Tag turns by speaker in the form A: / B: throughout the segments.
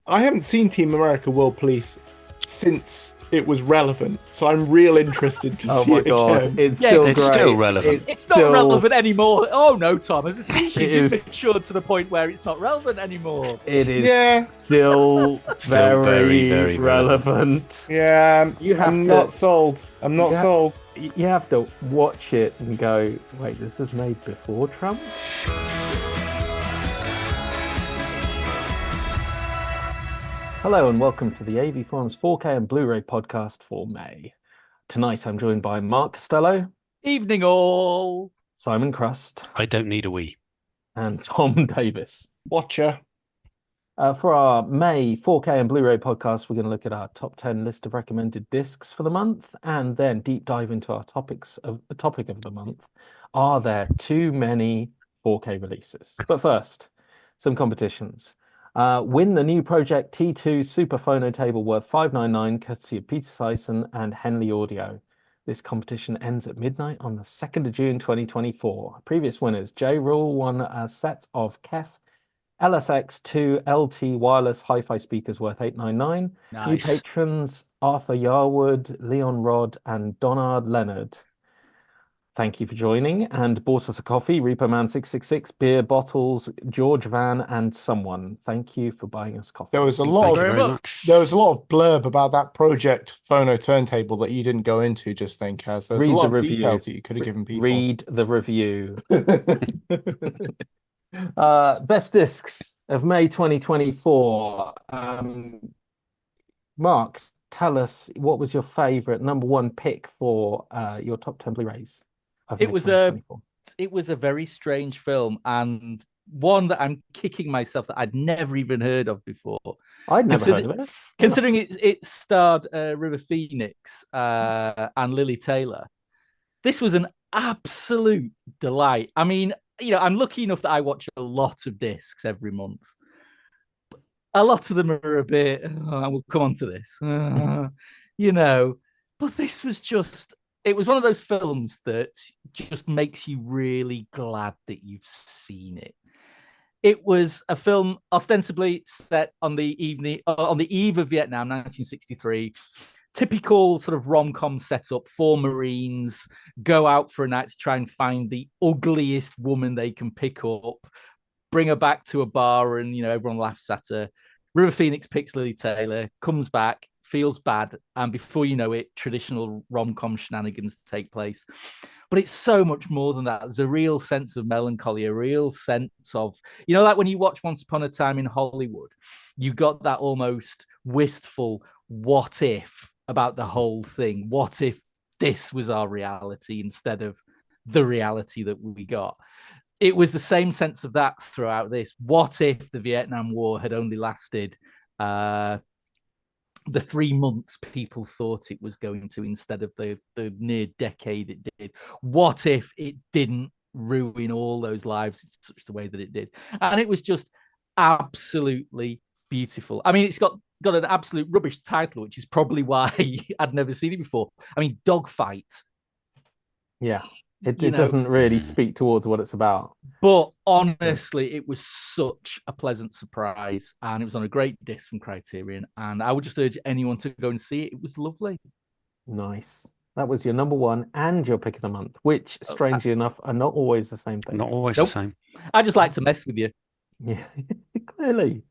A: I haven't seen Team America World Police since it was relevant, so I'm real interested to see it again.
B: It's
C: Yeah,
B: still
C: it's
B: great.
D: still relevant.
C: It's not relevant anymore. Oh no, Tom, as a species,
B: It
C: we've
B: is.
C: matured to the point where it's not relevant anymore.
B: It is
A: Yeah.
B: still,
D: Still
B: very,
D: very
B: relevant.
A: Yeah,
B: You have
A: I'm
B: to-
A: not sold. I'm not
B: Yeah.
A: sold.
B: You have to watch it and go, wait, this was made before Trump? Hello and welcome to the AV Forums 4K and Blu-ray podcast for May. Tonight I'm joined by Mark Costello,
C: Evening all.
B: Simon Crust,
D: I don't need a wee.
B: and Tom Davies.
A: Watcher.
B: For our May 4K and Blu-ray podcast, we're going to look at our top 10 list of recommended discs for the month and then deep dive into our topic of the month. Are there too many 4K releases? But first, some competitions. Win the new Project T2 Super Phono Table worth $5.99 courtesy of Peter Sison and Henley Audio. This competition ends at midnight on the 2nd of June 2024. Previous winners: J. Rule won a set of KEF LSX2 LT wireless hi-fi speakers worth $8.99.
C: Nice.
B: New patrons: Arthur Yarwood, Leon Rod, and Donard Leonard. Thank you for joining, and bought us a coffee, Reaper Man 666, beer bottles, George Van, and someone. Thank you for buying us coffee.
A: There was a
D: Thank
A: lot
D: you
A: of
D: very
C: very
D: much.
A: there was a lot of blurb about that Project Phono turntable that you didn't go into just then, Kaz. There's
B: Read
A: a lot
B: the
A: of
B: review.
A: details that you could have given people.
B: Read the review. Best discs of May 2024. Mark, tell us, what was your favorite number one pick for your top 10 Blu-rays of
C: It
B: May
C: was
B: 2024?
C: It was a very strange film, and one that I'm kicking myself that I'd never even heard of before.
B: I'd never heard of it.
C: Considering it starred River Phoenix and Lily Taylor, this was an absolute delight. I mean, I'm lucky enough that I watch a lot of discs every month. A lot of them are a bit, I will come on to this, but this was just, it was one of those films that just makes you really glad that you've seen it. It was a film ostensibly set on the eve of Vietnam, 1963. Typical sort of rom-com setup. 4 Marines go out for a night to try and find the ugliest woman they can pick up, bring her back to a bar, and everyone laughs at her. River Phoenix picks Lily Taylor, comes back, feels bad, and before you know it, traditional rom-com shenanigans take place. But it's so much more than that. There's a real sense of melancholy, a real sense of, like when you watch Once Upon a Time in Hollywood, you got that almost wistful what if about the whole thing. What if this was our reality instead of the reality that we got? It was the same sense of that throughout this. What if the Vietnam War had only lasted the 3 months people thought it was going to, instead of the near decade it did? What if it didn't ruin all those lives in such the way that it did? And it was just absolutely beautiful. I mean, it's got an absolute rubbish title, which is probably why I'd never seen it before. I mean, Dogfight.
B: Yeah, it doesn't really speak towards what it's about.
C: But honestly, it was such a pleasant surprise, and it was on a great disc from Criterion, and I would just urge anyone to go and see it. It was lovely.
B: Nice. That was your number one and your pick of the month, which, strangely enough, are not always the same thing.
D: Not always
C: Nope.
D: the same.
C: I just like to mess with you.
B: Yeah, clearly.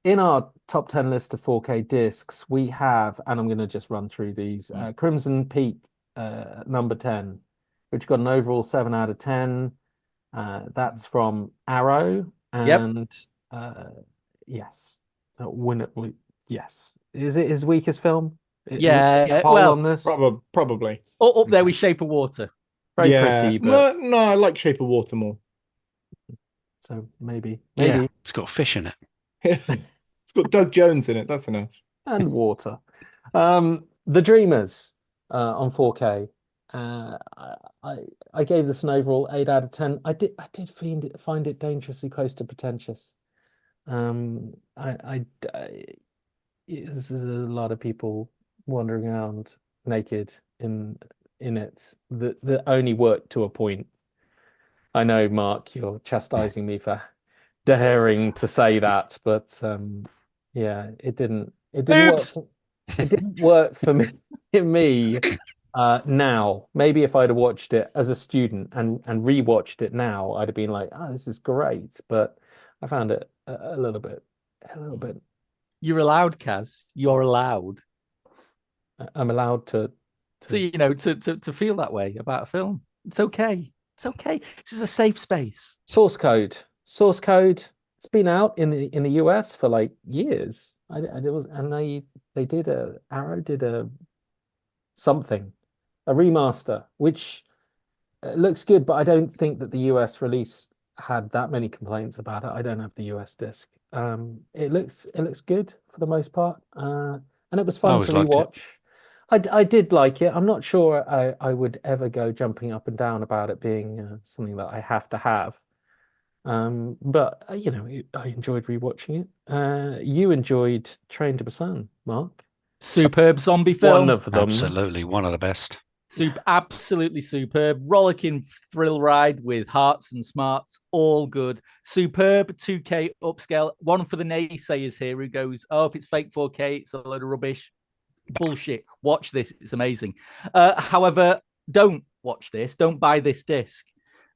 B: In our top 10 list of 4K discs, we have, and I'm going to just run through these, Crimson Peak, number 10, which got an overall 7 out of 10. That's from Arrow. And yes. Yes. Is it his weakest film?
C: Yeah,
B: on this?
A: Probably.
C: Up there with Shape of Water.
B: Very pretty, but
A: No, I like Shape of Water more.
B: so maybe.
D: Yeah, it's got fish in it.
A: It's got Doug Jones in it. That's enough.
B: And water. The Dreamers on 4K. I gave this an overall 8 out of 10. I did find it dangerously close to pretentious. This is a lot of people wandering around naked in it that only worked to a point. I know, Mark, you're chastising me for daring to say that, but yeah, it didn't work.
C: Oops.
B: It didn't work for me now. Maybe if I'd have watched it as a student and rewatched it now, I'd have been like, oh, this is great. But I found it a little bit.
C: You're allowed, Kaz. You're allowed.
B: I'm allowed to
C: to feel that way about a film. It's okay. It's okay. This is a safe space.
B: Source code. It's been out in the US for like years. They did Arrow did a remaster, which looks good, but I don't think that the US release had that many complaints about it. I don't have the US disc. It looks good for the most part, and it was fun to rewatch. I did like it. I'm not sure I would ever go jumping up and down about it being something that I have to have. But I enjoyed rewatching it. You enjoyed Train to Busan, Mark.
C: Superb zombie film.
B: One of them.
D: Absolutely, one of the best.
C: Absolutely superb. Rollicking thrill ride with hearts and smarts, all good. Superb 2K upscale. One for the naysayers here who goes, oh, if it's fake 4K, it's a load of rubbish. Bullshit. Watch this. It's amazing. However, don't watch this. Don't buy this disc.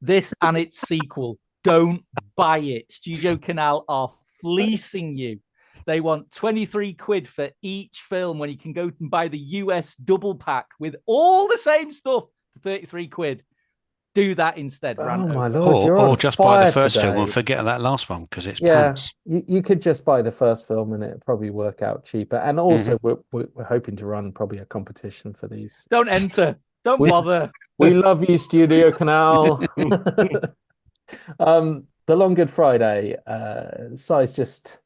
C: This and its sequel. Don't buy it. Studiocanal are fleecing you. They want 23 quid for each film when you can go and buy the US double pack with all the same stuff for 33 quid. Do that instead.
B: Oh
C: Rando.
B: my Lord,
D: Or just buy the first film and forget that last one because it's pants.
B: You could just buy the first film and it'd probably work out cheaper. And also, we're hoping to run probably a competition for these.
C: Don't enter. Don't bother.
B: We love you, Studiocanal. The Long Good Friday. Size just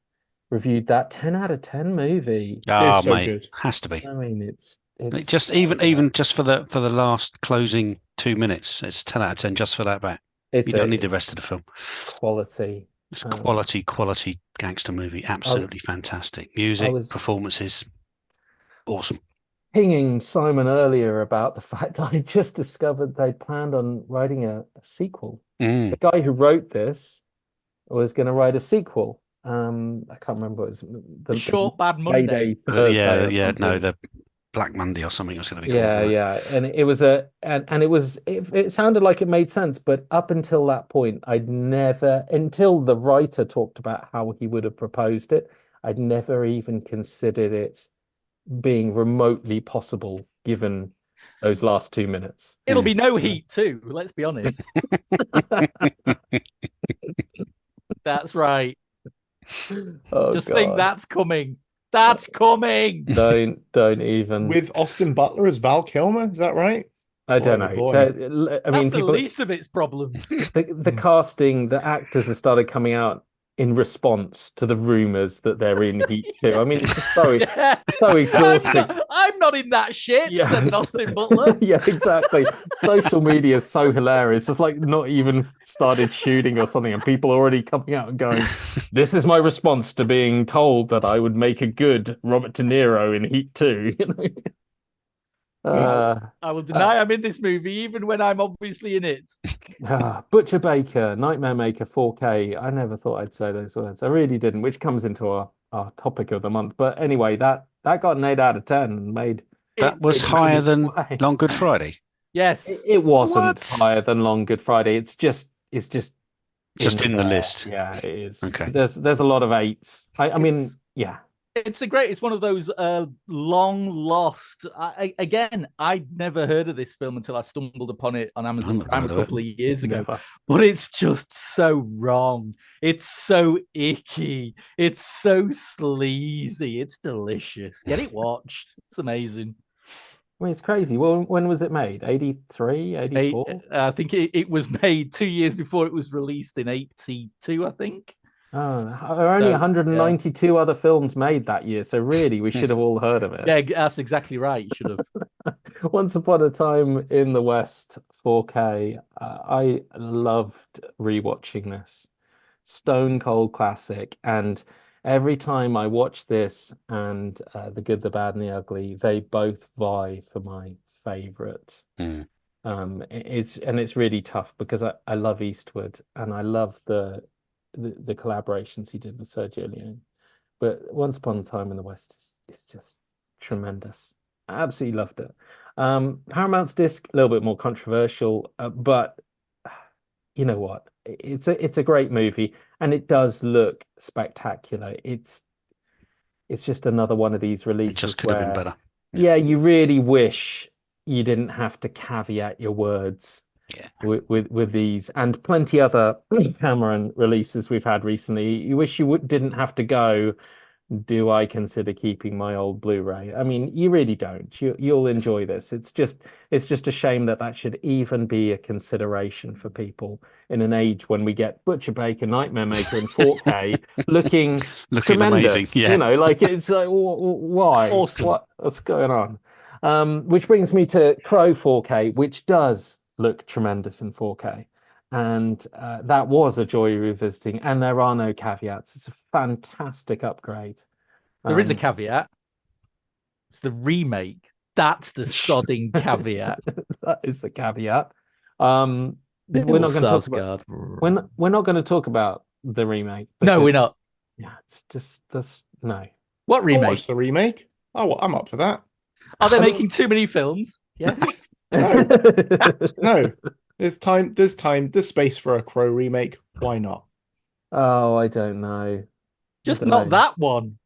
B: reviewed that 10 out of 10 movie.
D: Oh,
A: so
D: mate,
A: good.
D: has to be.
B: I mean, it's
D: Just even just for the last closing 2 minutes, it's 10 out of 10 just for that back. You don't need the rest of the film.
B: Quality.
D: It's quality gangster movie. Absolutely fantastic. Music, performances, awesome.
B: Pinging Simon earlier about the fact that I just discovered they planned on writing a sequel. The guy who wrote this was going to write a sequel. I can't remember what it was.
C: The Short Bad Monday.
B: Thursday
D: the Black Monday or something. It's going to be called.
B: Yeah. And it was it sounded like it made sense, but up until that point, until the writer talked about how he would have proposed it, I'd never even considered it being remotely possible given those last 2 minutes.
C: It'll be no heat too, let's be honest. That's right.
B: Oh,
C: just think that's coming. That's coming.
B: Don't even.
A: With Austin Butler as Val Kilmer, is that right?
B: I don't know. I mean,
C: that's the least of its problems.
B: The casting, the actors have started coming out in response to the rumors that they're in Heat 2. I mean, it's just so exhausting.
C: I'm not in that shit, said Austin Butler.
B: Yeah, exactly. Social media is so hilarious. It's like not even started shooting or something, and people are already coming out and going, this is my response to being told that I would make a good Robert De Niro in Heat 2.
C: I will deny I'm in this movie, even when I'm obviously in it.
B: Butcher Baker, Nightmare Maker 4K. I never thought I'd say those words. I really didn't, which comes into our topic of the month. But anyway, that got an 8 out of 10 and made...
D: That was higher than Long Good Friday?
C: Yes.
B: It wasn't higher than Long Good Friday. It's just in
D: the list.
B: Yeah, it is.
D: Okay.
B: There's a lot of 8s. I mean, yeah.
C: It's one of those long lost. I'd never heard of this film until I stumbled upon it on Amazon Prime a couple of years ago. But it's just so wrong. It's so icky. It's so sleazy. It's delicious. Get it watched. It's amazing.
B: I mean, it's crazy. Well, when was it made? 83, 84?
C: I think it was made 2 years before it was released in 82, I think.
B: Oh, there are only 192 other films made that year, so really we should have all heard of it.
C: Yeah, that's exactly right. You should have.
B: Once Upon a Time in the West 4K. I loved rewatching this. Stone cold classic, and every time I watch this and The Good, the Bad, and the Ugly, they both vie for my favorite. It's really tough because I love Eastwood and I love the the collaborations he did with Sergio Leone. But Once Upon a Time in the West is just tremendous. I absolutely loved it. Paramount's disc, a little bit more controversial, but you know what? It's a great movie, and it does look spectacular. It's just another one of these releases
D: It just could have been better.
B: Yeah, you really wish you didn't have to caveat your words with these and plenty other Cameron releases we've had recently. You wish you didn't have to go, do I consider keeping my old Blu-ray? I mean, you really don't. You'll enjoy this. It's just a shame that should even be a consideration for people in an age when we get Butcher Baker, Nightmare Maker in 4K looking tremendous.
D: Amazing. Yeah.
B: You know, like it's like why?
C: Awesome.
B: What's going on? Which brings me to Crow 4K, which does look tremendous in 4K. And that was a joy revisiting, and there are no caveats. It's a fantastic upgrade.
C: There is a caveat. It's the remake. That's the sodding caveat.
B: That is the caveat. We're not going to talk about the remake.
C: No, we're not.
B: Yeah, it's just this. No.
C: What remake?
A: I'll watch the remake. I'm up for that.
C: Are they making too many films? Yes.
A: No. There's time. There's space for a Crow remake. Why not?
B: Oh, I don't know.
C: Just not that one.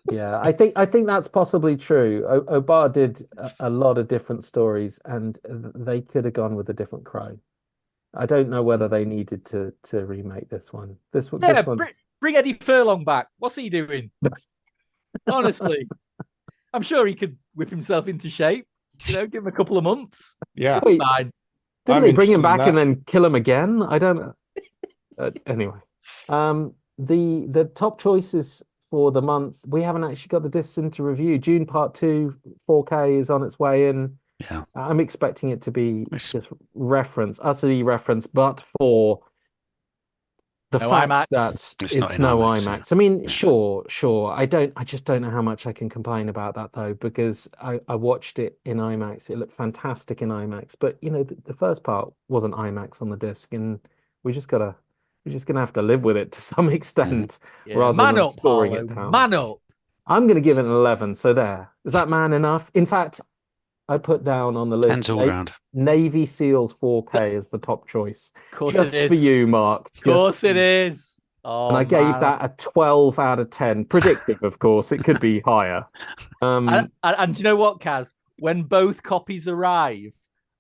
B: Yeah, I think that's possibly true. Obar did a lot of different stories, and they could have gone with a different Crow. I don't know whether they needed to remake this one. This one.
C: Bring Eddie Furlong back. What's he doing? Honestly, I'm sure he could whip himself into shape. You know, give him a couple of months.
A: Yeah.
B: Wait,
C: fine.
B: didn't they bring him back and then kill him again? I don't know. Anyway, the top choices for the month, we haven't actually got the discs into review. Dune Part 2 4K is on its way in.
D: Yeah.
B: I'm expecting it to be just utterly reference, but for the fact
C: IMAX.
B: that
D: It's
B: no
D: not in
B: IMAX.
D: IMAX,
B: I mean, sure. I just don't know how much I can complain about that though, because I watched it in IMAX. It looked fantastic in IMAX, but you know, the first part wasn't IMAX on the disc, and we're just gonna have to live with it to some extent, rather than storing it down.
C: Man up.
B: I'm gonna give it an 11. So there. Is that man enough? In fact, I put down on the list
D: Hands all round.
B: Navy SEALs 4K as the top choice.
C: Of course
B: Just
C: it is.
B: for you, Mark.
C: Of course it is. Oh,
B: And I gave that a 12 out of 10. Predictive, of course. It could be higher.
C: And do you know what, Kaz? When both copies arrive,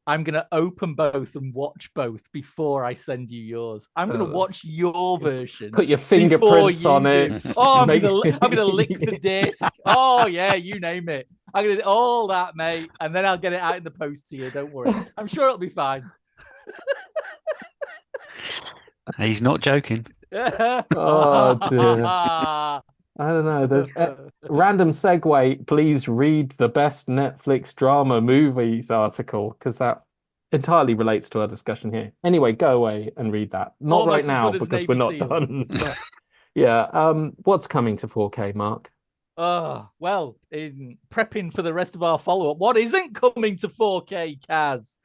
C: I'm going to open both and watch both before I send you yours. I'm going to watch your version.
B: Put your fingerprints on it.
C: Oh, I'm going to lick the disc. Oh, yeah, you name it. I'm going to do all that, mate. And then I'll get it out in the post to you. Don't worry. I'm sure it'll be fine.
D: He's not joking.
B: Oh, dear. I don't know. There's a random segue. Please read the best Netflix drama movies article, because that entirely relates to our discussion here. Anyway, go away and read that. Not
C: Almost
B: right now,
C: as good as
B: because we're not
C: Navy
B: done. Yeah. What's coming to 4K, Mark?
C: Well, in prepping for the rest of our follow-up, what isn't coming to 4K, Kaz?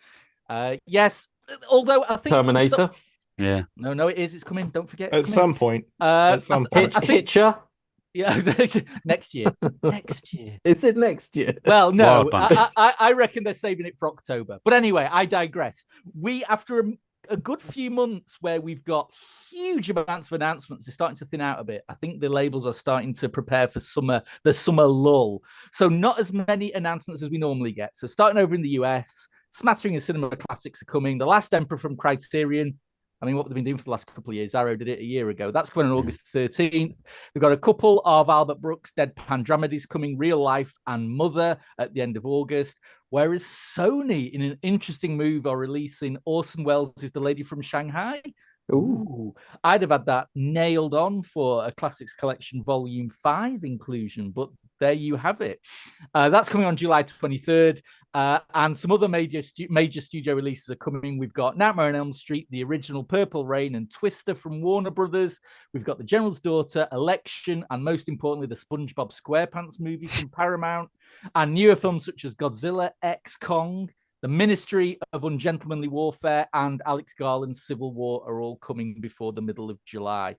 C: Yes, although I think
B: Terminator.
D: Yeah.
C: No, it is. It's coming. Don't forget.
A: At some point. At some point.
C: I think,
B: Hitcher.
C: yeah, next year. Next year.
B: Is it next year?
C: Well, no,
D: Wild bunch.
C: I reckon they're saving it for October. But anyway, I digress. After a good few months where we've got huge amounts of announcements, they're starting to thin out a bit. I think the labels are starting to prepare for the summer lull. So not as many announcements as we normally get. So starting over in the US, smattering of cinema classics are coming. The Last Emperor from Criterion. I mean, what they've been doing for the last couple of years. Arrow did it a year ago. That's coming on August 13th. We've got a couple of Albert Brooks deadpan dramedies coming, Real Life and Mother, at the end of August. Whereas Sony, in an interesting move, are releasing Orson Welles' The Lady from Shanghai. Ooh, I'd have had that nailed on for a Classics Collection Volume 5 inclusion, but there you have it. That's coming on July 23rd. And some other major studio releases are coming. We've got Nightmare on Elm Street, the original Purple Rain and Twister from Warner Brothers. We've got The General's Daughter, Election, and most importantly, the SpongeBob SquarePants movie from Paramount. And newer films such as Godzilla X Kong, The Ministry of Ungentlemanly Warfare and Alex Garland's Civil War are all coming before the middle of July.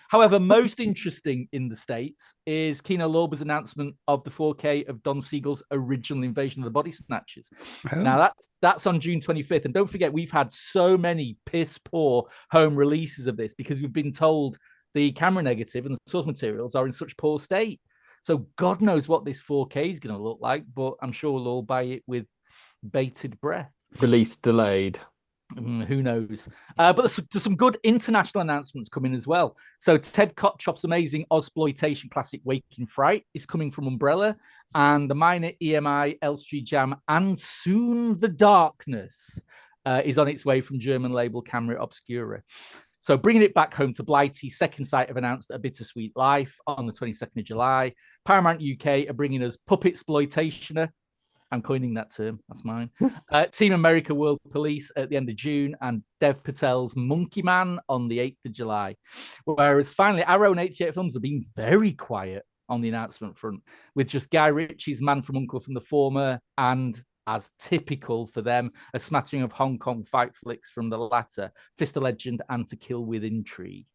C: However, most interesting in the States is Kino Lorber's announcement of the 4K of Don Siegel's original Invasion of the Body Snatchers.
D: Oh.
C: Now, that's on June 25th. And don't forget, we've had so many piss poor home releases of this because we've been told the camera negative and the source materials are in such poor state. So God knows what this 4K is going to look like, but I'm sure we'll all buy it with bated breath.
B: Release delayed.
C: Who knows? But there's some good international announcements coming as well. So Ted Kotchoff's amazing Ozploitation classic Waking Fright is coming from Umbrella, and the minor EMI, Elstree Jam, and soon The Darkness is on its way from German label Camera Obscura. So bringing it back home to Blighty, Second Sight have announced A Bittersweet Life on the 22nd of July. Paramount UK are bringing us Puppetsploitationer. I'm coining that term. That's mine. Team America World Police at the end of June, and Dev Patel's Monkey Man on the 8th of July. Whereas finally, Arrow and 88 Films have been very quiet on the announcement front, with just Guy Ritchie's Man from U.N.C.L.E. from the former, and as typical for them, a smattering of Hong Kong fight flicks from the latter, Fist of Legend and To Kill with Intrigue.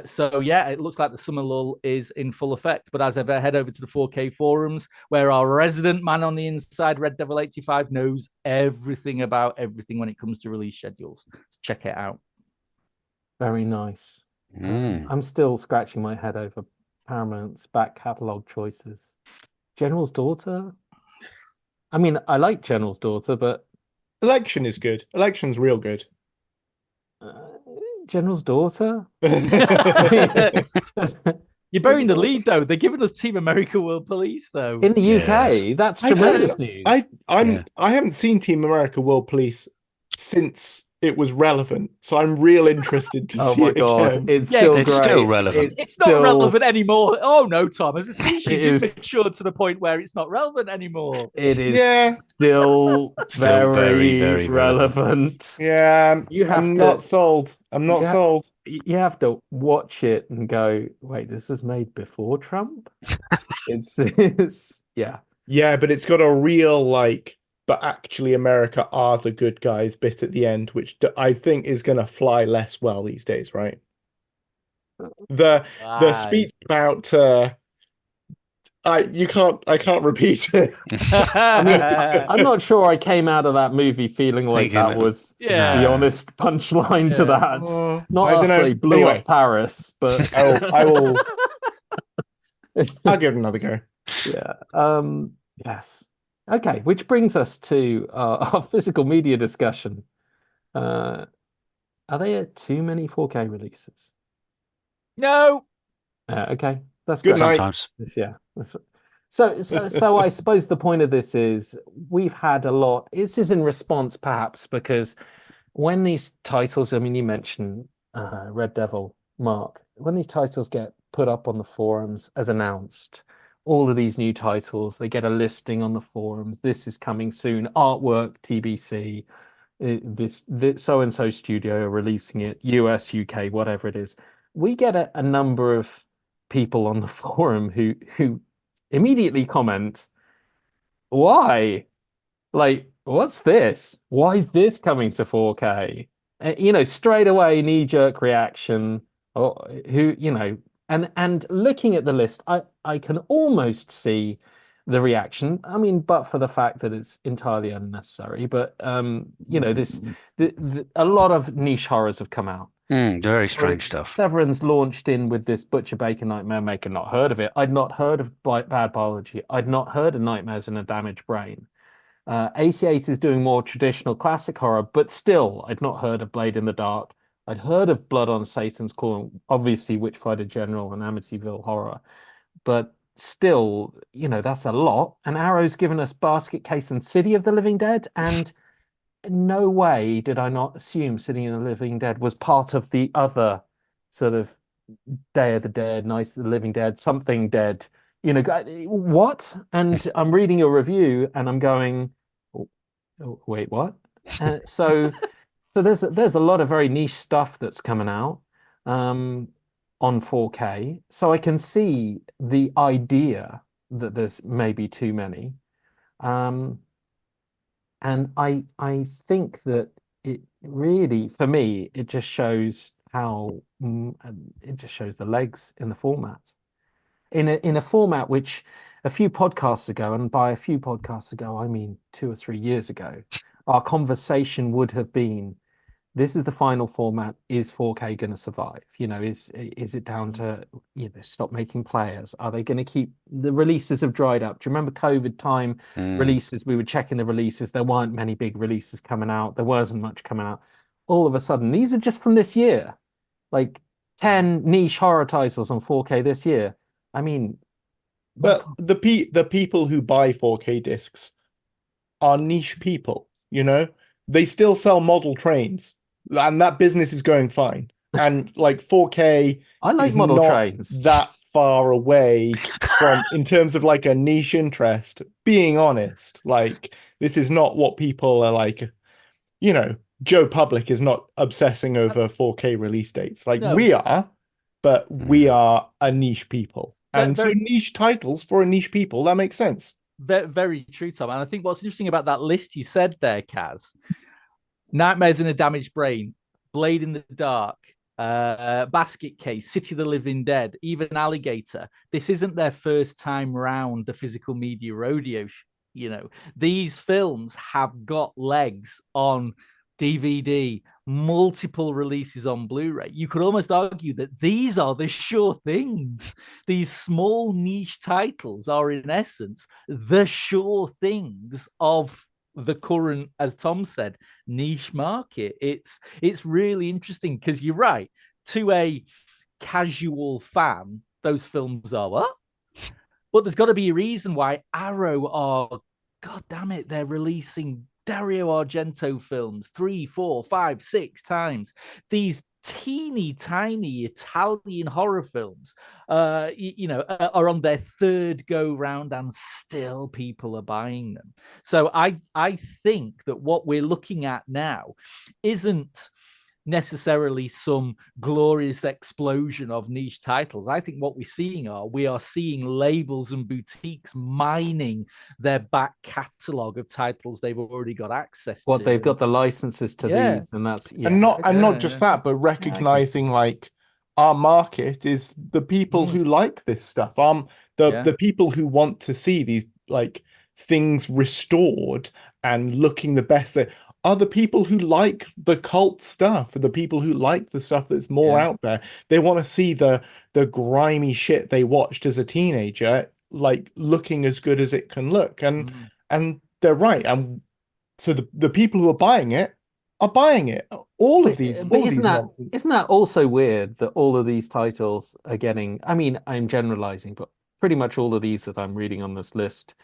C: So yeah, it looks like the summer lull is in full effect. But as ever, head over to the 4K forums, where our resident man on the inside, Red Devil 85, knows everything about everything when it comes to release schedules. So check it out.
B: Very nice. I'm still scratching my head over Paramount's back catalogue choices. General's Daughter. I mean, I like General's Daughter, but
A: Election is good. Election's real good.
B: General's Daughter?
C: You're burying the lead, though. They're giving us Team America World Police, though.
B: In the UK, that's tremendous news.
A: I haven't seen Team America World Police since it was relevant, so I'm real interested to see it again.
B: It's still great.
D: Still relevant.
C: It's not relevant anymore. Oh no, Tom, as a species, you've matured to the point where it's not relevant anymore.
B: It is still very, very relevant.
A: Yeah,
B: I'm
A: not sold. I'm not sold.
B: You have to watch it and go, wait, this was made before Trump? it's
A: Yeah, but it's got a real but actually America are the good guys bit at the end, which I think is going to fly less well these days, right? The speech about I can't repeat it.
B: I mean, I'm not sure I came out of that movie feeling like that was the honest punchline to that. Not after they blew up Paris, but
A: I will. I'll give it another go.
B: Yeah. Yes. Okay, which brings us to our physical media discussion. Are there too many 4K releases?
C: No.
B: Okay, that's
A: good.
B: Great.
D: Sometimes.
B: Yeah. So I suppose the point of this is we've had a lot. This is in response, perhaps, because when these titles, I mean, you mentioned Red Devil, Mark, when these titles get put up on the forums as announced, all of these new titles, they get a listing on the forums. This is coming soon. Artwork, TBC, this so-and-so studio are releasing it, US, UK, whatever it is. We get a number of people on the forum who immediately comment, why? What's this? Why is this coming to 4K? Straight away, knee-jerk reaction. And looking at the list, I can almost see the reaction. I mean, but for the fact that it's entirely unnecessary. But a lot of niche horrors have come out.
D: Very strange stuff.
B: Severin's launched in with this Butcher Baker Nightmare Maker. Not heard of it. I'd not heard of Bad Biology. I'd not heard of Nightmares in a Damaged Brain. 88 is doing more traditional classic horror, but still, I'd not heard of Blade in the Dark. I'd heard of Blood on Satan's Claw, obviously Witchfighter General and Amityville Horror, but still, that's a lot. And Arrow's given us Basket Case and City of the Living Dead, and no way did I not assume City of the Living Dead was part of the other sort of Day of the Dead, Night of the Living Dead, something dead. What? And I'm reading your review and I'm going, wait, what? So there's a lot of very niche stuff that's coming out on 4K. So I can see the idea that there's maybe too many. And And I think that it really, for me, it just shows how it just shows the legs in the format. In a format which a few podcasts ago, and by a few podcasts ago, I mean 2 or 3 years ago, our conversation would have been, this is the final format. Is 4K going to survive? Is it down to, stop making players? Are they going to keep the releases have dried up? Do you remember COVID time releases? We were checking the releases. There weren't many big releases coming out. There wasn't much coming out. All of a sudden, these are just from this year, like 10 niche horror titles on 4K this year. I mean,
A: but the people who buy 4K discs are niche people, they still sell model trains. And that business is going fine. And like 4K
B: I like
A: is
B: model
A: not
B: trains.
A: that far away from, in terms of like a niche interest, being honest. Like, this is not what people are like, Joe Public is not obsessing over 4K release dates. Like,
C: No.
A: we are, but we are a niche people. And so niche titles for a niche people, that makes sense.
C: Very, very true, Tom. And I think what's interesting about that list you said there, Kaz, Nightmares in a Damaged Brain, Blade in the Dark, Basket Case, City of the Living Dead, even Alligator. This isn't their first time round the physical media rodeo. These films have got legs on DVD, multiple releases on Blu-ray. You could almost argue that these are the sure things. These small niche titles are, in essence, the sure things of the current, as Tom said, niche market. It's really interesting because you're right. To a casual fan, those films are what? But there's got to be a reason why Arrow are, God damn it, they're releasing Dario Argento films 3, 4, 5, 6 times. These teeny tiny Italian horror films, are on their third go round, and still people are buying them. So I think that what we're looking at now isn't necessarily some glorious explosion of niche titles. I think what we are seeing labels and boutiques mining their back catalogue of titles they've already got access to.
B: They've got the licenses to these, and that's
A: and not just that, but recognizing like our market is the people who like this stuff. The people who want to see these like things restored and looking the best. Are the people who like the cult stuff, the people who like the stuff that's more out there. They want to see the grimy shit they watched as a teenager, like looking as good as it can look. And they're right. And so the people who are buying it are buying it. All of these.
B: But isn't that also weird that all of these titles are getting? I mean, I'm generalizing, but pretty much all of these that I'm reading on this list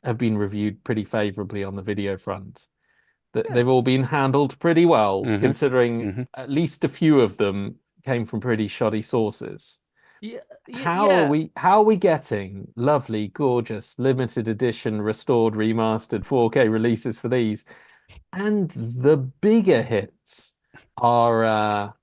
B: have been reviewed pretty favorably on the video front. They've all been handled pretty well, considering at least a few of them came from pretty shoddy sources. How are we getting lovely, gorgeous, limited edition, restored, remastered 4K releases for these? And the bigger hits are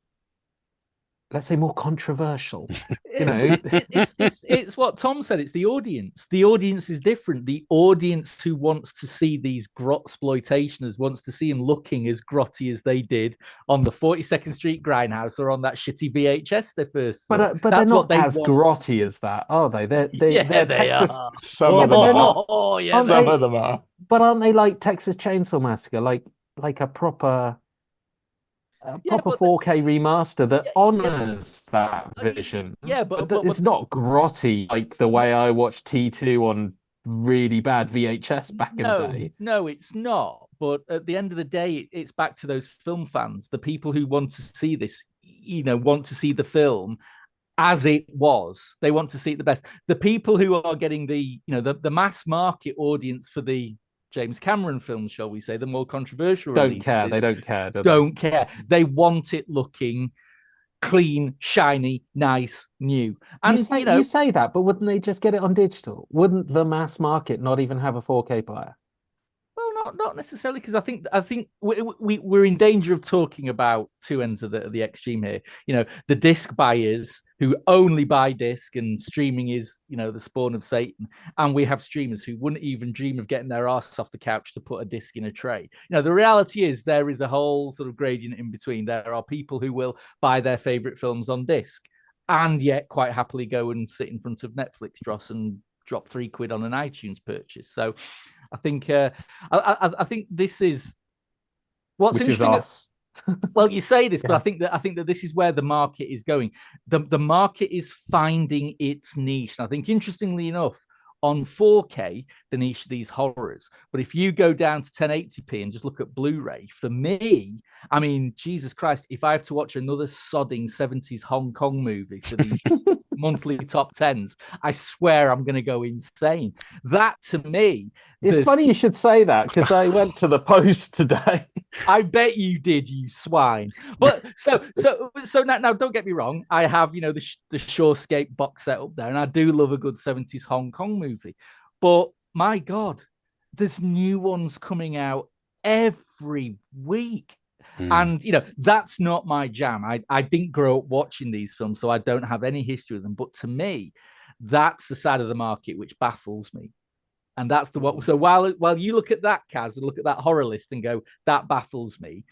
B: let's say more controversial.
C: It's what Tom said. It's the audience. The audience is different. The audience who wants to see these grotsploitationers wants to see them looking as grotty as they did on the 42nd Street Grindhouse or on that shitty VHS they first saw.
B: But they're not as grotty as that, are they? They're Texas.
A: Are. Some of them are.
C: Oh, yeah,
A: some of them are.
B: But aren't they like Texas Chainsaw Massacre, like a proper 4K remaster that honors that vision?
C: But
B: it's not grotty like the way I watched T2 on really bad VHS back in the day.
C: No, it's not. But at the end of the day, it's back to those film fans, the people who want to see this, want to see the film as it was. They want to see it the best. The people who are getting the mass market audience for the James Cameron films, shall we say, the more controversial releases.
B: They don't care.
C: Don't care. They want it looking clean, shiny, nice, new. And
B: you say that, but wouldn't they just get it on digital? Wouldn't the mass market not even have a 4K player?
C: Well, not necessarily, because I think we're in danger of talking about two ends of the extreme here. The disc buyers who only buy disc, and streaming is, the spawn of Satan. And we have streamers who wouldn't even dream of getting their ass off the couch to put a disc in a tray. The reality is there is a whole sort of gradient in between. There are people who will buy their favorite films on disc and yet quite happily go and sit in front of Netflix dross and drop £3 on an iTunes purchase. So I think I think this is what's
B: Which
C: interesting.
B: Is us.
C: Well, you say this, but I think that this is where the market is going. The market is finding its niche. And I think, interestingly enough, on 4K, the niche of these horrors. But if you go down to 1080p and just look at Blu-ray, for me, I mean, Jesus Christ, if I have to watch another sodding 70s Hong Kong movie for these monthly top 10s, I swear I'm going to go insane. That, to me...
B: It's funny you should say that, because I went to the post today.
C: I bet you did, you swine. But so now don't get me wrong. I have, the Shorescape box set up there, and I do love a good 70s Hong Kong movie. But my God, there's new ones coming out every week. And, that's not my jam. I didn't grow up watching these films, so I don't have any history with them. But to me, that's the side of the market which baffles me. And that's the what. So while you look at that, Kaz, and look at that horror list and go, that baffles me.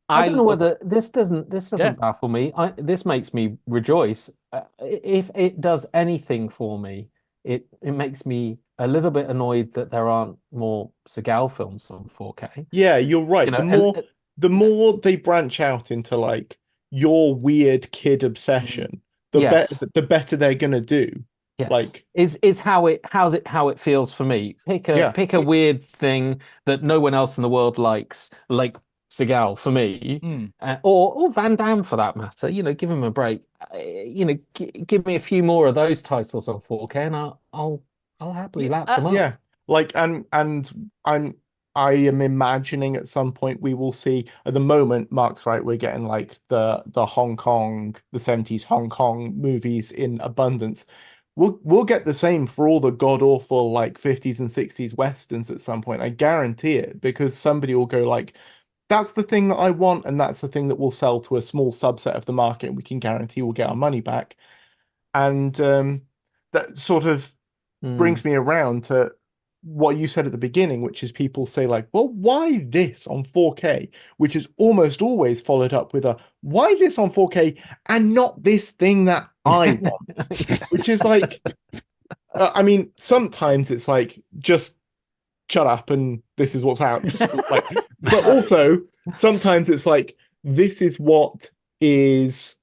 B: I don't know whether this doesn't baffle me. This makes me rejoice. If it does anything for me, it makes me a little bit annoyed that there aren't more Seagal films on 4K.
A: Yeah, you're right. The more they branch out into like your weird kid obsession, the better they're gonna do.
B: Yes.
A: Like
B: is how it feels for me. Pick a weird thing that no one else in the world likes, like Seagal for me, or Van Damme for that matter. Give him a break. Give me a few more of those titles on 4K, and I'll happily lap them up.
A: Yeah, like and I am imagining at some point we will see. At the moment, Mark's right. We're getting like the Hong Kong, the 70s Hong Kong movies in abundance. We'll get the same for all the god awful like 50s and 60s westerns at some point. I guarantee it, because somebody will go like, that's the thing that I want, and that's the thing that will sell to a small subset of the market, and we can guarantee we'll get our money back. And that sort of brings me around to what you said at the beginning, which is people say like, well, why this on 4K? Which is almost always followed up with a, why this on 4K and not this thing that I want? Which is like, I mean, sometimes it's like, just shut up and this is what's out. Just like, but also sometimes it's like, this is what is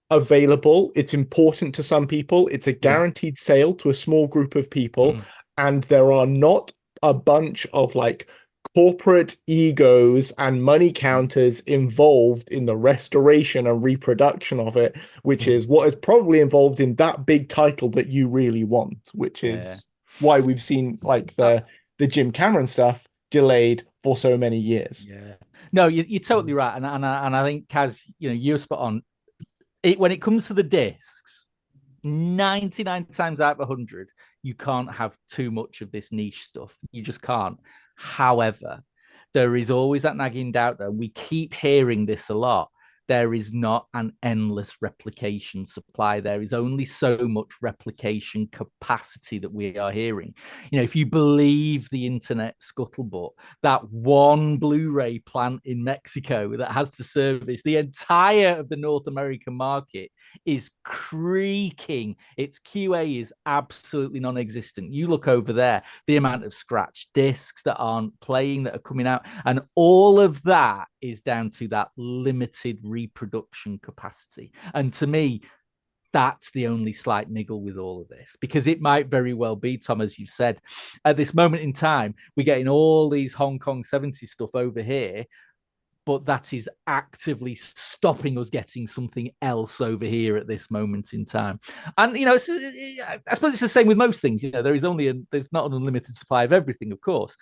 A: available. It's important to some people. It's a guaranteed sale to a small group of people. And there are not a bunch of like corporate egos and money counters involved in the restoration and reproduction of it, which is what is probably involved in that big title that you really want, which is why we've seen like the Jim Cameron stuff delayed for so many years.
C: Yeah, no, you're totally right, and I think, Kaz, you're spot on. When it comes to the discs, 99 times out of 100, you can't have too much of this niche stuff. You just can't. However, there is always that nagging doubt, though. We keep hearing this a lot. There is not an endless replication supply. There is only so much replication capacity that we are hearing. If you believe the internet scuttlebutt, that one Blu-ray plant in Mexico that has to service the entire of the North American market is creaking. Its QA is absolutely non-existent. You look over there, the amount of scratch discs that aren't playing, that are coming out, and all of that is down to that limited reproduction capacity. And to me, that's the only slight niggle with all of this, because it might very well be, Tom, as you said, at this moment in time, we're getting all these Hong Kong 70s stuff over here, but that is actively stopping us getting something else over here at this moment in time. And, I suppose it's the same with most things. There's not an unlimited supply of everything, of course.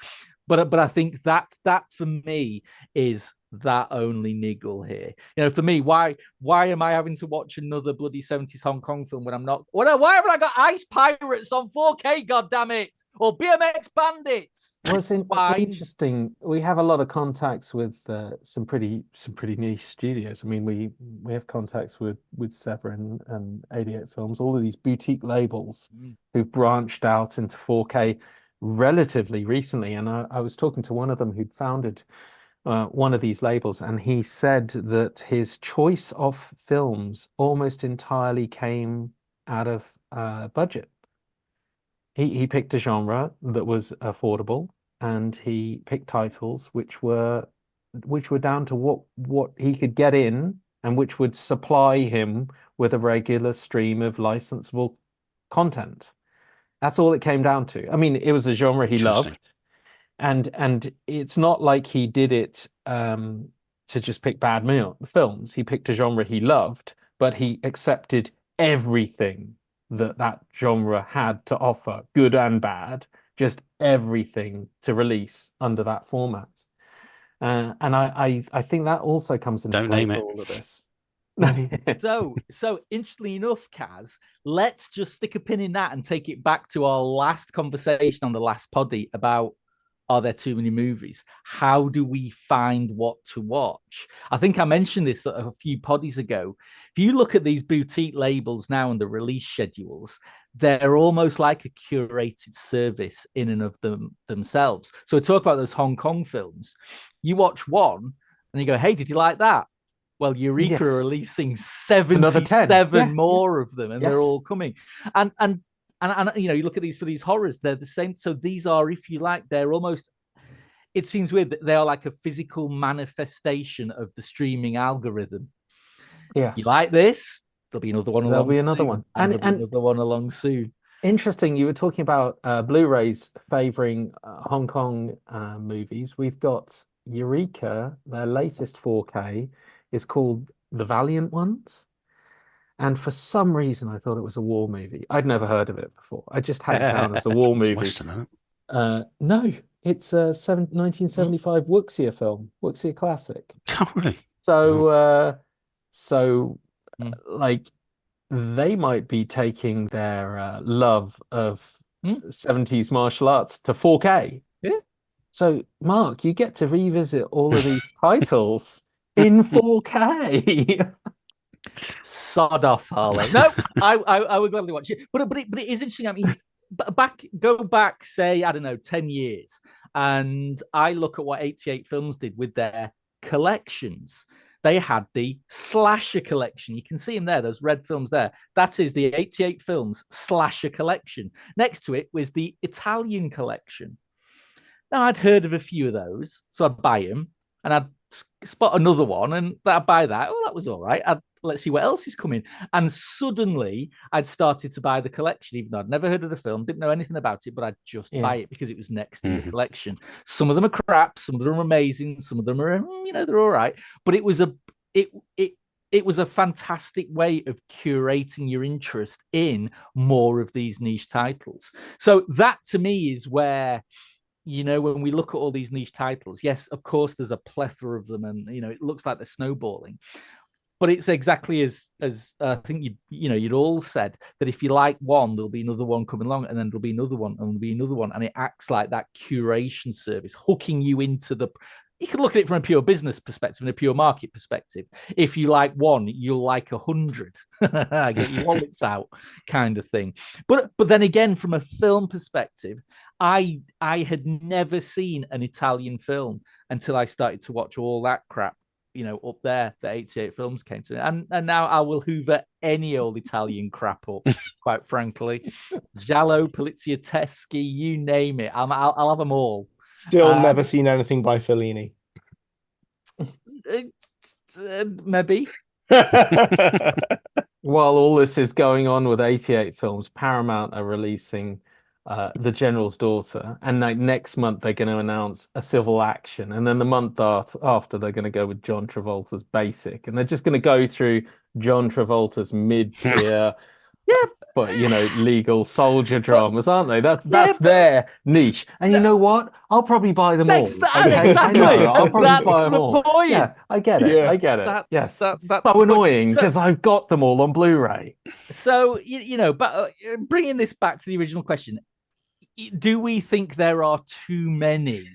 C: But I think that for me is that only niggle here. You know, for me, why am I having to watch another bloody 70s Hong Kong film when I'm not? Why haven't I got Ice Pirates on 4K? God damn it! Or BMX Bandits?
B: Well, it's interesting. We have a lot of contacts with some pretty niche studios. I mean, we have contacts with Severin and 88 Films, all of these boutique labels who've branched out into 4K relatively recently. And I was talking to one of them who'd founded one of these labels, and he said that his choice of films almost entirely came out of budget. He picked a genre that was affordable, and he picked titles which were down to what he could get in, and which would supply him with a regular stream of licensable content. That's all it came down to. I mean, it was a genre he loved. And it's not like he did it to just pick bad films. He picked a genre he loved, but he accepted everything that genre had to offer, good and bad, just everything to release under that format. And I think that also comes into play for all of this.
C: So interestingly enough, Kaz, let's just stick a pin in that and take it back to our last conversation on the last poddy about, are there too many movies? How do we find what to watch? I think I mentioned this a few poddies ago. If you look at these boutique labels now and the release schedules, they're almost like a curated service in and of themselves. So we talk about those Hong Kong films. You watch one and you go, hey, did you like that? Well, Eureka are releasing 77 more of them, and they're all coming. And you know, you look at these for these horrors, they're the same. So these are, if you like, they're almost, it seems weird that they are like a physical manifestation of the streaming algorithm.
B: Yes.
C: You like this? There'll be another one along.
B: There'll be another one.
C: And another one along soon.
B: Interesting. You were talking about Blu-rays favoring Hong Kong movies. We've got Eureka, their latest 4K is called The Valiant Ones. And for some reason, I thought it was a war movie. I'd never heard of it before. I just had it down as a war movie.
D: Western,
B: no, it's a 1975 Wuxia film, Wuxia classic.
D: Oh, really?
B: So, like, they might be taking their love of 70s martial arts to 4K.
C: Yeah.
B: So, Mark, you get to revisit all of these titles in 4K.
C: Sod off, Harlow. No, I would gladly watch it. But it is interesting. I mean, go back, say, I don't know, 10 years, and I look at what 88 Films did with their collections. They had the slasher collection. You can see them there, those red films there. That is the 88 Films slasher collection. Next to it was the Italian collection. Now, I'd heard of a few of those, so I'd buy them, and I'd spot another one, and I'd buy that. Oh, that was all right. Let's see what else is coming. And suddenly I'd started to buy the collection, even though I'd never heard of the film, didn't know anything about it, but I'd just buy it because it was next to the collection. Some of them are crap, some of them are amazing, some of them are, they're all right. But it was a fantastic way of curating your interest in more of these niche titles. So that to me is where, when we look at all these niche titles, yes, of course, there's a plethora of them, and it looks like they're snowballing. But it's exactly as I think you'd all said, that if you like one, there'll be another one coming along, and then there'll be another one, and there'll be another one, and it acts like that curation service, hooking you into the. You can look at it from a pure business perspective and a pure market perspective. If you like one, you'll like 100. Get your wallets out, kind of thing. But then again, from a film perspective, I had never seen an Italian film until I started to watch all that crap, up there, the 88 Films came to. And now I will hoover any old Italian crap up, quite frankly. Giallo, Polizioteschi, you name it. I'll have them all.
A: Still never seen anything by Fellini.
C: Maybe.
B: While all this is going on with 88 Films, Paramount are releasing The General's Daughter, and next month they're going to announce A Civil Action, and then the month after they're going to go with John Travolta's Basic, and they're just going to go through John Travolta's mid-tier Yeah, but legal soldier dramas, aren't they? That's their niche. And you know what? I'll probably buy them all.
C: Exactly.
B: I know, I'll probably
C: That's
B: buy them
C: the
B: all.
C: point.
B: Yeah, I get it.
A: Yeah.
B: I get it.
C: That's
B: so
C: the
B: annoying
C: point.
B: because I've got them all on Blu-ray.
C: So but bringing this back to the original question, do we think there are too many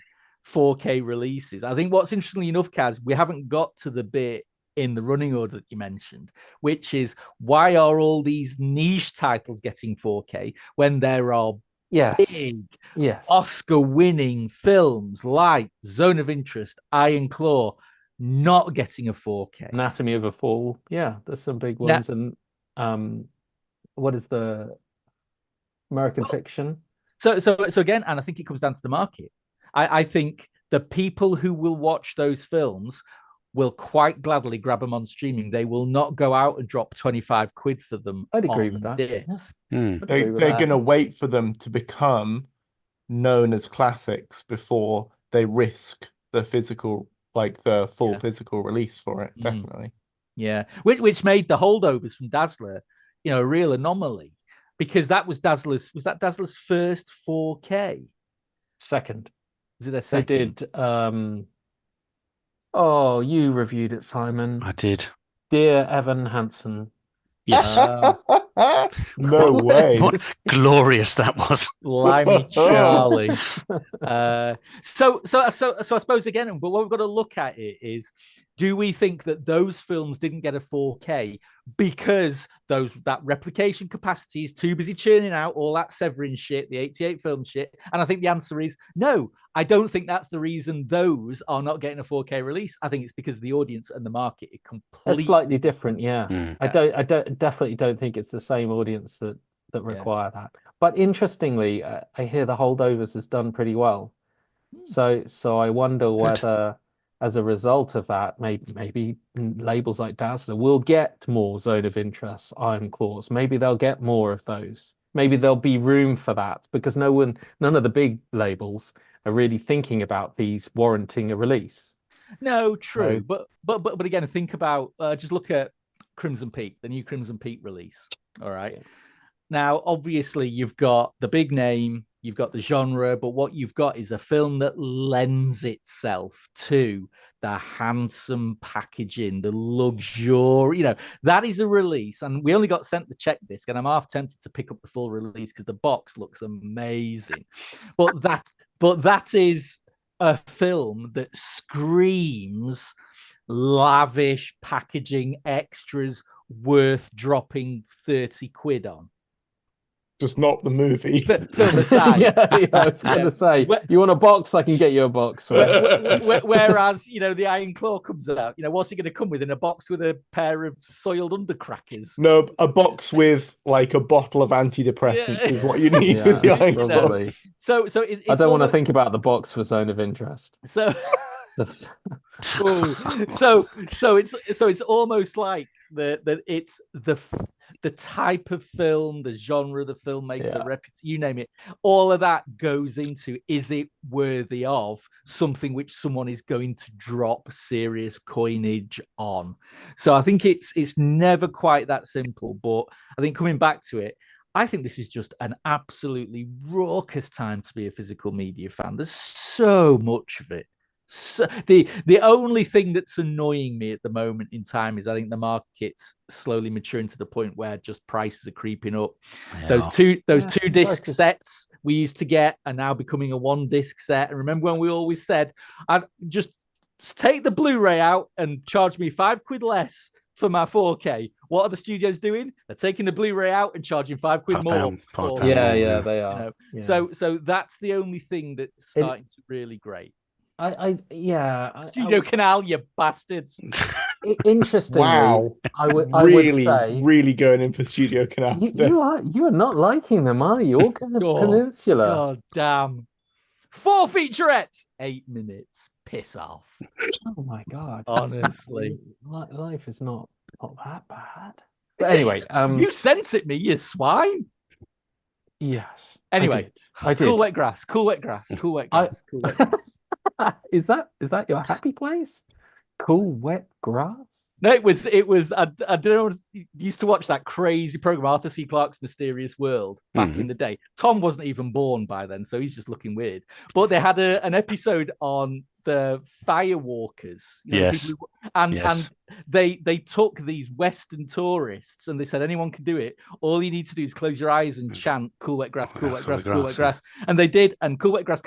C: 4K releases? I think what's interestingly enough, Kaz, we haven't got to the bit in the running order that you mentioned, which is why are all these niche titles getting 4K when there are big Oscar-winning films like Zone of Interest, Iron Claw, not getting a 4K?
B: Anatomy of a Fall. Yeah, there's some big ones. And what is the American Fiction?
C: So again, and I think it comes down to the market. I think the people who will watch those films will quite gladly grab them on streaming. They will not go out and drop 25 quid for them.
B: I'd agree with that.
C: Disc.
A: They're going to wait for them to become known as classics before they risk the physical, like the full physical release for it. Definitely.
C: Yeah, which made the holdovers from Dazzler, a real anomaly, because that was Dazzler's first 4K?
B: Second.
C: Is it their second?
B: They did. Oh, you reviewed it, Simon.
D: I did.
B: Dear Evan Hansen.
D: Yes.
A: No way.
D: What glorious that was.
C: Blimey, Charlie. So I suppose again, but what we've got to look at it is, do we think that those films didn't get a 4K because that replication capacity is too busy churning out all that Severin shit, the 88 film shit? And I think the answer is no. I don't think that's the reason those are not getting a 4K release. I think it's because the audience and the market are completely
B: slightly different. Yeah.
D: Mm.
B: I definitely don't think it's the same audience that require that. But interestingly, I hear the holdovers has done pretty well. So I wonder whether, as a result of that, maybe labels like Dazzler will get more Zone of Interest, Iron Claws. Maybe they'll get more of those. Maybe there'll be room for that because none of the big labels are really thinking about these warranting a release.
C: No, true. So, but again, think about just look at Crimson Peak, the new Crimson Peak release. All right. Yeah. Now, obviously, you've got the big name, you've got the genre, but what you've got is a film that lends itself to the handsome packaging, the luxury, that is a release. And we only got sent the check disc, and I'm half tempted to pick up the full release because the box looks amazing. But that is a film that screams lavish packaging, extras worth dropping 30 quid on.
A: Just not the movie.
C: Film aside.
B: I was going to say, you want a box? I can get you a box.
C: Whereas, the Iron Claw comes out. What's it going to come with? In a box with a pair of soiled undercrackers?
A: No, a box with like a bottle of antidepressants is what you need with the Iron Claw.
C: So
B: I don't want to think about the box for Zone of Interest.
C: So it's almost like it's the type of film, the genre, the filmmaker, the reputation, you name it, all of that goes into, is it worthy of something which someone is going to drop serious coinage on? So I think it's never quite that simple, but I think coming back to it, I think this is just an absolutely raucous time to be a physical media fan. There's so much of it. So the only thing that's annoying me at the moment in time is I think the market's slowly maturing to the point where just prices are creeping up. Yeah. Those two disc sets we used to get are now becoming a one disc set. And remember when we always said, I'd just take the Blu-ray out and charge me £5 less for my 4K. What are the studios doing? They're taking the Blu-ray out and charging £5 more.
B: Yeah, they are.
C: So that's the only thing that's starting to really grate. Studiocanal, you bastards.
B: Interestingly,
A: wow.
B: I would say
A: really going in for Studiocanal.
B: You are not liking them, are you? All because of Peninsula.
C: God damn. 4 featurettes, 8 minutes. Piss off.
B: Oh my god.
C: Honestly.
B: Life is not that bad. But anyway,
C: you sent it me, you swine.
B: Yes.
C: Anyway,
B: I did.
C: Cool wet grass. Cool wet grass. Cool wet grass.
B: Is that your happy place? Cool wet grass?
C: No, it was. I don't know. Used to watch that crazy program, Arthur C. Clarke's Mysterious World, back in the day. Tom wasn't even born by then, so he's just looking weird. But they had an episode on the firewalkers.
D: Yes.
C: And they took these Western tourists and they said, anyone can do it. All you need to do is close your eyes and chant "Cool wet grass, cool wet grass, cool wet grass," and they did. And cool wet grass,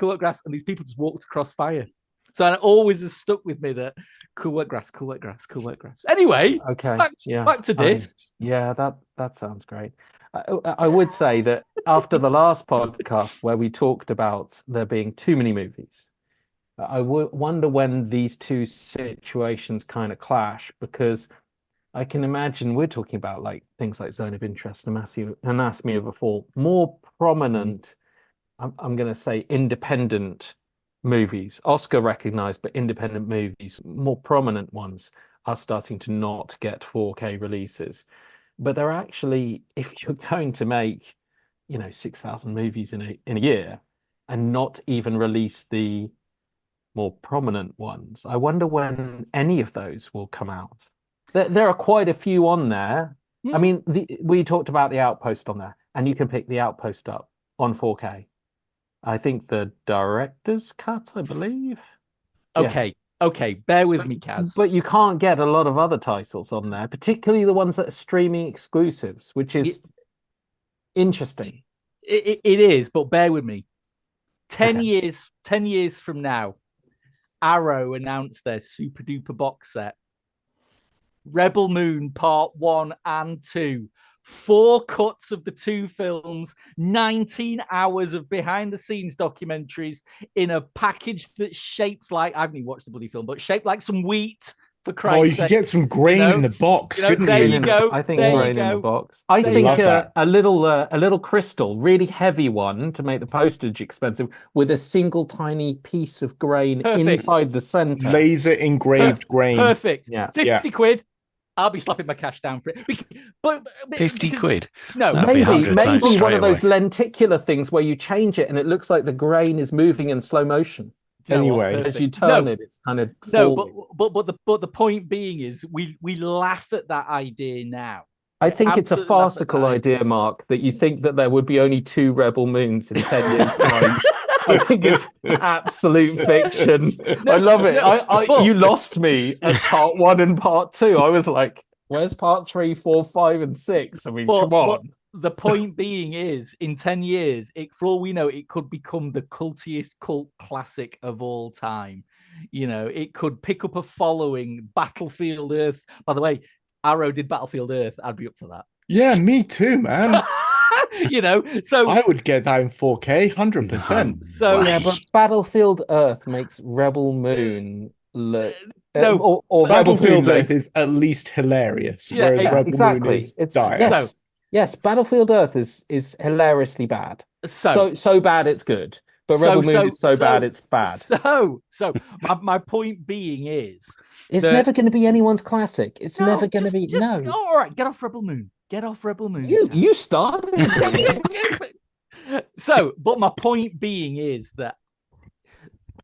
C: and these people just walked across fire. So it always has stuck with me that cool wet grass, cool wet grass, cool wet grass. Anyway,
B: okay,
C: back to discs.
B: That sounds great. I would say that after the last podcast where we talked about there being too many movies, I wonder when these two situations kind of clash, because I can imagine we're talking about like things like Zone of Interest, Anatomy of a Fall, more prominent, I'm going to say independent movies, Oscar recognized, but independent movies, more prominent ones, are starting to not get 4K releases. But they're actually, if you're going to make, 6,000 movies in a year and not even release the more prominent ones, I wonder when any of those will come out. There are quite a few on there. I mean, we talked about The Outpost on there, and you can pick The Outpost up on 4K. I think the director's cut, I believe.
C: Okay, bear with me, Kaz.
B: But you can't get a lot of other titles on there, particularly the ones that are streaming exclusives, which is interesting.
C: It is, but bear with me. 10 years from now, Arrow announced their super duper box set. Rebel Moon Part 1 and 2. 4 cuts of the 2 films, 19 hours of behind-the-scenes documentaries in a package that's shaped like, I haven't even watched the bloody film, but shaped like some wheat, for Christ's sake.
A: You could get some grain in the box, couldn't
C: there
A: you?
C: you go.
B: I think grain in the box. I think a little crystal, really heavy one to make the postage expensive, with a single tiny piece of grain inside the center.
A: Laser engraved grain.
C: Perfect.
B: Yeah.
C: 50 quid. I'll be slapping my cash down for it. But
D: 50 quid?
C: No.
B: Maybe one of those lenticular things where you change it and it looks like the grain is moving in slow motion.
A: Anyway,
B: as you turn it, it's kind of
C: but the point being is we laugh at that idea now.
B: I think it's a farcical idea, Mark, that you think that there would be only 2 Rebel Moons in 10 years' time. I think it's absolute fiction. I love it. You lost me at part 1 and part 2. I was like, where's part 3, 4, 5, and 6? I mean, come on.
C: The point being is, in 10 years, for all we know, it could become the cultiest cult classic of all time. It could pick up a following. Battlefield Earth. By the way, Arrow did Battlefield Earth. I'd be up for that.
A: Yeah, me too, man.
C: So
A: I would get that in 4K, 100%.
C: So
B: yeah, but Battlefield Earth makes Rebel Moon look.
C: No,
B: or
A: Battlefield Earth is at least hilarious, whereas Rebel Moon is dire.
B: Yes, Battlefield Earth is hilariously bad. So bad it's good. But Rebel Moon is so bad it's bad.
C: So my point being is,
B: it's never going to be anyone's classic. It's never going to be.
C: All right, get off Rebel Moon. Get off Rebel Moon.
B: You started.
C: But my point being is that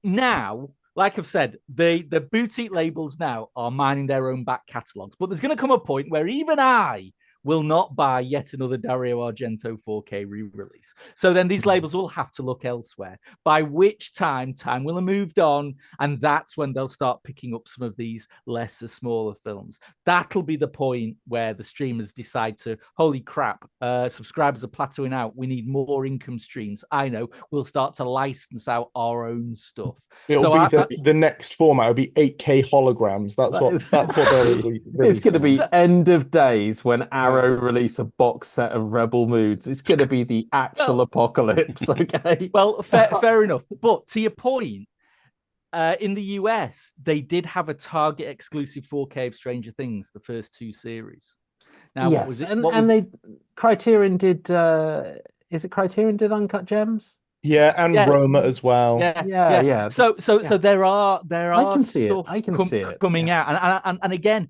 C: now, like I've said, the boutique labels now are mining their own back catalogues. But there's going to come a point where even I will not buy yet another Dario Argento 4K re-release. So then these labels will have to look elsewhere, by which time will have moved on, and that's when they'll start picking up some of these lesser, smaller films. That'll be the point where the streamers decide to, holy crap, subscribers are plateauing out. We need more income streams. I know. We'll start to license out our own stuff.
A: It'll be the next format. It'll be 8K holograms. That's what they'll be.
B: It's going to be end of days when Arrow release a box set of Rebel Moods. It's going to be the actual apocalypse. Okay.
C: Well, fair enough. But to your point, in the US, they did have a Target exclusive 4K of Stranger Things, the first 2 series. Now,
B: yes,
C: what was it?
B: Criterion did. Is it Criterion did Uncut Gems?
A: Yeah, and Roma as well.
B: Yeah.
C: So there are
B: I can see it.
C: coming out, and again,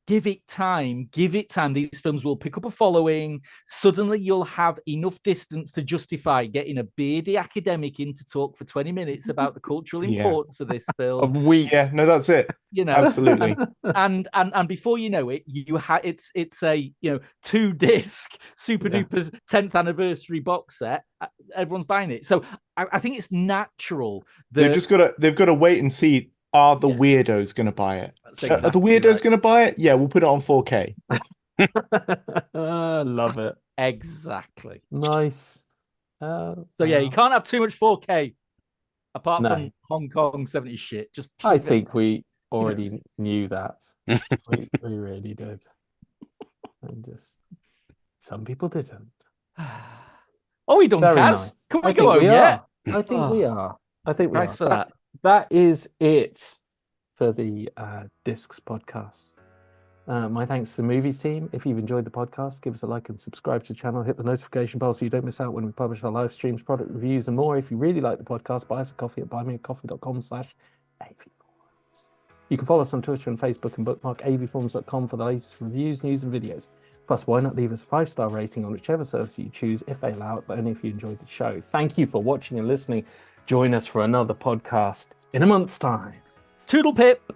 C: Give it time. Give it time. These films will pick up a following. Suddenly, you'll have enough distance to justify getting a beardy academic in to talk for 20 minutes about the cultural importance of this
B: A
C: film.
B: week.
A: Yeah, no, that's it.
C: You know,
A: Absolutely.
C: and before you know it, it's a 2-disc super duper 10th anniversary box set. Everyone's buying it. So I think it's natural that
A: they've got to wait and see. Are the weirdos going to buy it?
C: That's
A: Are the
C: exactly
A: weirdos
C: right.
A: going to buy it? Yeah, we'll put it on 4K.
B: Love it.
C: Exactly.
B: Nice.
C: So yeah, you can't have too much 4K apart
B: No.
C: from Hong Kong 70s shit. Just
B: I
C: keep it-
B: think we already knew that. we really did. And just some people didn't.
C: Oh, we done,
B: Very
C: Kaz?
B: nice.
C: Can we
B: I
C: go
B: think
C: home
B: we
C: yet?
B: are. I think we are. I think we
C: Thanks
B: are.
C: for that.
B: That is it for the Discs podcast. My thanks to the movies team. If you've enjoyed the podcast, give us a like and subscribe to the channel. Hit the notification bell so you don't miss out when we publish our live streams, product reviews, and more. If you really like the podcast, buy us a coffee at buymeacoffee.com/avforums. You can follow us on Twitter and Facebook and bookmark avforums.com for the latest reviews, news, and videos. Plus, why not leave us a 5-star rating on whichever service you choose if they allow it, but only if you enjoyed the show. Thank you for watching and listening. Join us for another podcast in a month's time.
C: Toodle pip.